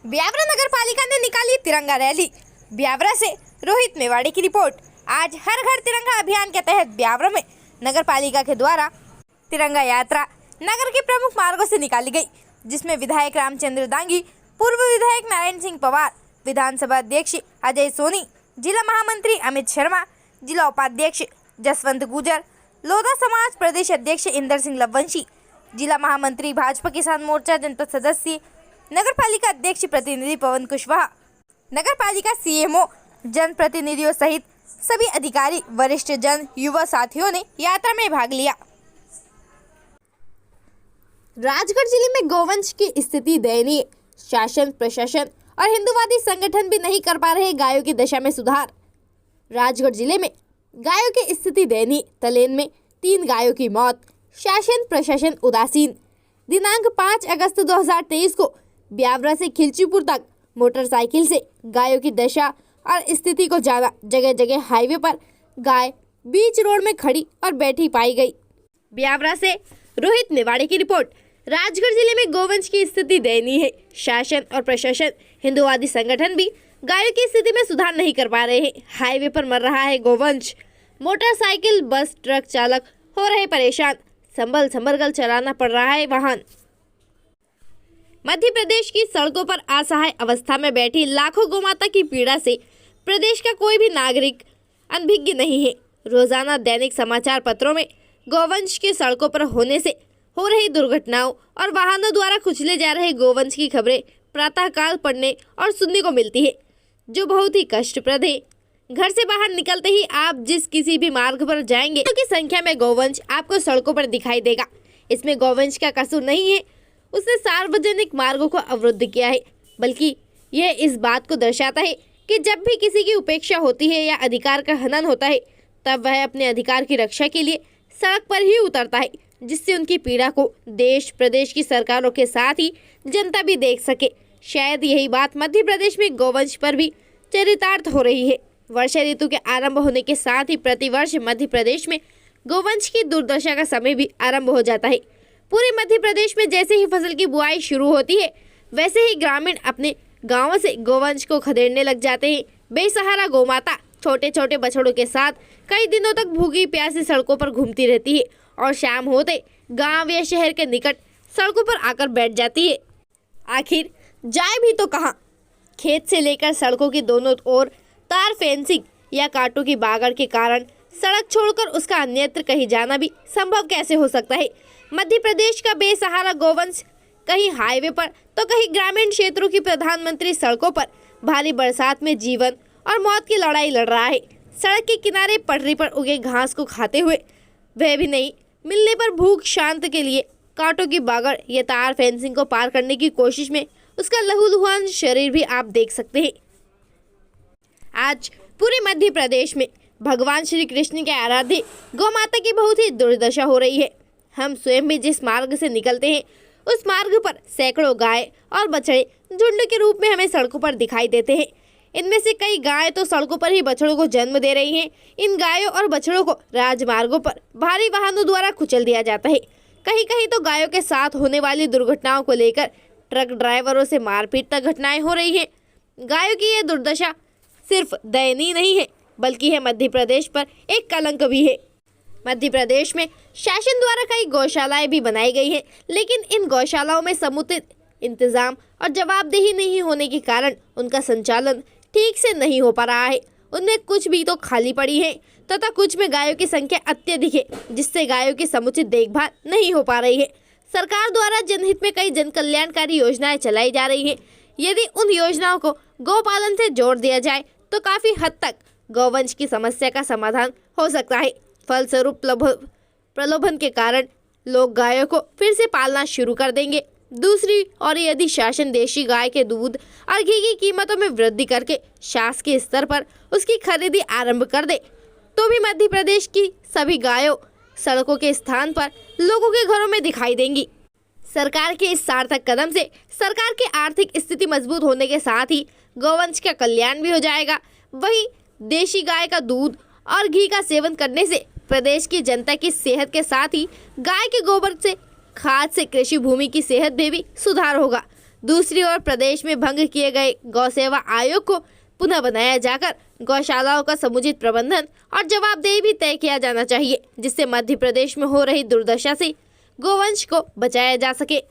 ब्यावरा नगर पालिका ने निकाली तिरंगा रैली। ब्यावरा से रोहित मेवाड़ी की रिपोर्ट। आज हर घर तिरंगा अभियान के तहत ब्यावरा में नगर पालिका के द्वारा तिरंगा यात्रा नगर के प्रमुख मार्गों से निकाली गई, जिसमें विधायक रामचंद्र दांगी, पूर्व विधायक नारायण सिंह पवार, विधानसभा अध्यक्ष अजय सोनी, जिला महामंत्री अमित शर्मा, जिला उपाध्यक्ष जसवंत गुजर, लोधा समाज प्रदेश अध्यक्ष इंदर सिंह लवंशी, जिला महामंत्री भाजपा किसान मोर्चा जनपद सदस्य, नगर पालिका अध्यक्ष प्रतिनिधि पवन कुशवाहा, नगर पालिका सीएमओ, जन प्रतिनिधियों सहित सभी अधिकारी, वरिष्ठ जन, युवा साथियों ने यात्रा में भाग लिया। राजगढ़ जिले में गौवंश की स्थिति दयनीय। शासन, प्रशासन और हिंदुवादी संगठन भी नहीं कर पा रहे गायों की दशा में सुधार। राजगढ़ जिले में गायों की स्थिति दयनीय। तलेन में 3 गायों की मौत। शासन प्रशासन उदासीन। दिनांक 5 अगस्त 2023 को ब्यावरा से खिलचीपुर तक मोटरसाइकिल से गायों की दशा और स्थिति को जाना। जगह जगह हाईवे पर गाय बीच रोड में खड़ी और बैठी पाई गई। ब्यावरा से रोहित मेवाड़ी की रिपोर्ट। राजगढ़ जिले में गौवंश की स्थिति दयनीय है। शासन और प्रशासन, हिंदुवादी संगठन भी गायों की स्थिति में सुधार नहीं कर पा रहे हैं। हाईवे पर मर रहा है गौवंश। मोटरसाइकिल, बस, ट्रक चालक हो रहे परेशान। संभल कर चलाना पड़ रहा है वाहन। मध्य प्रदेश की सड़कों पर असहाय अवस्था में बैठी लाखों गौमाता की पीड़ा से प्रदेश का कोई भी नागरिक अनभिज्ञ नहीं है। रोजाना दैनिक समाचार पत्रों में गौवंश के सड़कों पर होने से हो रही दुर्घटनाओं और वाहनों द्वारा कुचले जा रहे गौवंश की खबरें प्रातःकाल पढ़ने और सुनने को मिलती है, जो बहुत ही कष्टप्रद है। घर से बाहर निकलते ही आप जिस किसी भी मार्ग पर जाएंगे तो की संख्या में गौवंश आपको सड़कों पर दिखाई देगा। इसमें गौवंश का कसूर नहीं है, उसने सार्वजनिक मार्गों को अवरुद्ध किया है, बल्कि यह इस बात को दर्शाता है कि जब भी किसी की उपेक्षा होती है या अधिकार का हनन होता है, तब वह अपने अधिकार की रक्षा के लिए सड़क पर ही उतरता है, जिससे उनकी पीड़ा को देश प्रदेश की सरकारों के साथ ही जनता भी देख सके। शायद यही बात मध्य प्रदेश में गौवंश पर भी चरितार्थ हो रही है। वर्षा ऋतु के आरंभ होने के साथ ही प्रतिवर्ष मध्य प्रदेश में गौवंश की दुर्दशा का समय भी आरंभ हो जाता है। पूरे मध्य प्रदेश में जैसे ही फसल की बुआई शुरू होती है, वैसे ही ग्रामीण अपने गांवों से गौवंश को खदेड़ने लग जाते हैं। बेसहारा गौमाता छोटे छोटे बछड़ों के साथ कई दिनों तक भूखी प्यासी सड़कों पर घूमती रहती है और शाम होते गांव या शहर के निकट सड़कों पर आकर बैठ जाती है। आखिर जाए भी तो कहां? खेत से लेकर सड़कों की दोनों ओर तार फेंसिंग या कांटों की बागड़ के कारण सड़क छोड़कर उसका अन्यत्र कहीं जाना भी संभव कैसे हो सकता है? मध्य प्रदेश का बेसहारा गौवंश कहीं हाईवे पर तो कहीं ग्रामीण क्षेत्रों की प्रधानमंत्री सड़कों पर भारी बरसात में जीवन और मौत की लड़ाई लड़ रहा है। सड़क के किनारे पटरी पर उगे घास को खाते हुए, वह भी नहीं मिलने पर भूख शांत के लिए कांटों की बागड़ या तार फेंसिंग को पार करने की कोशिश में उसका लहूलुहान शरीर भी आप देख सकते हैं। आज पूरे मध्य प्रदेश में भगवान श्री कृष्ण के आराध्य गौमाता की बहुत ही दुर्दशा हो रही है। हम स्वयं भी जिस मार्ग से निकलते हैं, उस मार्ग पर सैकड़ों गाय और बछड़े झुंड के रूप में हमें सड़कों पर दिखाई देते हैं। इनमें से कई गाय तो सड़कों पर ही बछड़ों को जन्म दे रही हैं। इन गायों और बछड़ों को राजमार्गों पर भारी वाहनों द्वारा कुचल दिया जाता है। कहीं कहीं तो गायों के साथ होने वाली दुर्घटनाओं को लेकर ट्रक ड्राइवरों से मारपीट तक घटनाएं हो रही हैं। गायों की यह दुर्दशा सिर्फ दयनीय नहीं है, बल्कि है मध्य प्रदेश पर एक कलंक भी है। मध्य प्रदेश में शासन द्वारा कई गौशालाएं भी बनाई गई हैं, लेकिन इन गौशालाओं में समुचित इंतजाम और जवाबदेही नहीं होने के कारण उनका संचालन ठीक से नहीं हो पा रहा है। उनमें कुछ भी तो खाली पड़ी है तथा कुछ में गायों की संख्या अत्यधिक है, जिससे गायों की समुचित देखभाल नहीं हो पा रही है। सरकार द्वारा जनहित में कई जन कल्याणकारी योजनाएं चलाई जा रही हैं। यदि उन योजनाओं को गौपालन से जोड़ दिया जाए तो काफी हद तक गौवंश की समस्या का समाधान हो सकता है। फलस्वरूप प्रलोभन के कारण लोग गायों को फिर से पालना शुरू कर देंगे। दूसरी ओर यदि शासन देशी गाय के दूध और घी की कीमतों में वृद्धि करके शासकीय स्तर पर उसकी खरीदी आरंभ कर दे, तो भी मध्य प्रदेश की सभी गायों सड़कों के स्थान पर लोगों के घरों में दिखाई देंगी। सरकार के इस सार्थक कदम से सरकार की आर्थिक स्थिति मजबूत होने के साथ ही गौवंश का कल्याण भी हो जाएगा। वहीं देशी गाय का दूध और घी का सेवन करने से प्रदेश की जनता की सेहत के साथ ही गाय के गोबर से खाद से कृषि भूमि की सेहत में भी सुधार होगा। दूसरी ओर प्रदेश में भंग किए गए गौ सेवा आयोग को पुनः बनाया जाकर गौशालाओं का समुचित प्रबंधन और जवाबदेही भी तय किया जाना चाहिए, जिससे मध्य प्रदेश में हो रही दुर्दशा से गोवंश को बचाया जा सके।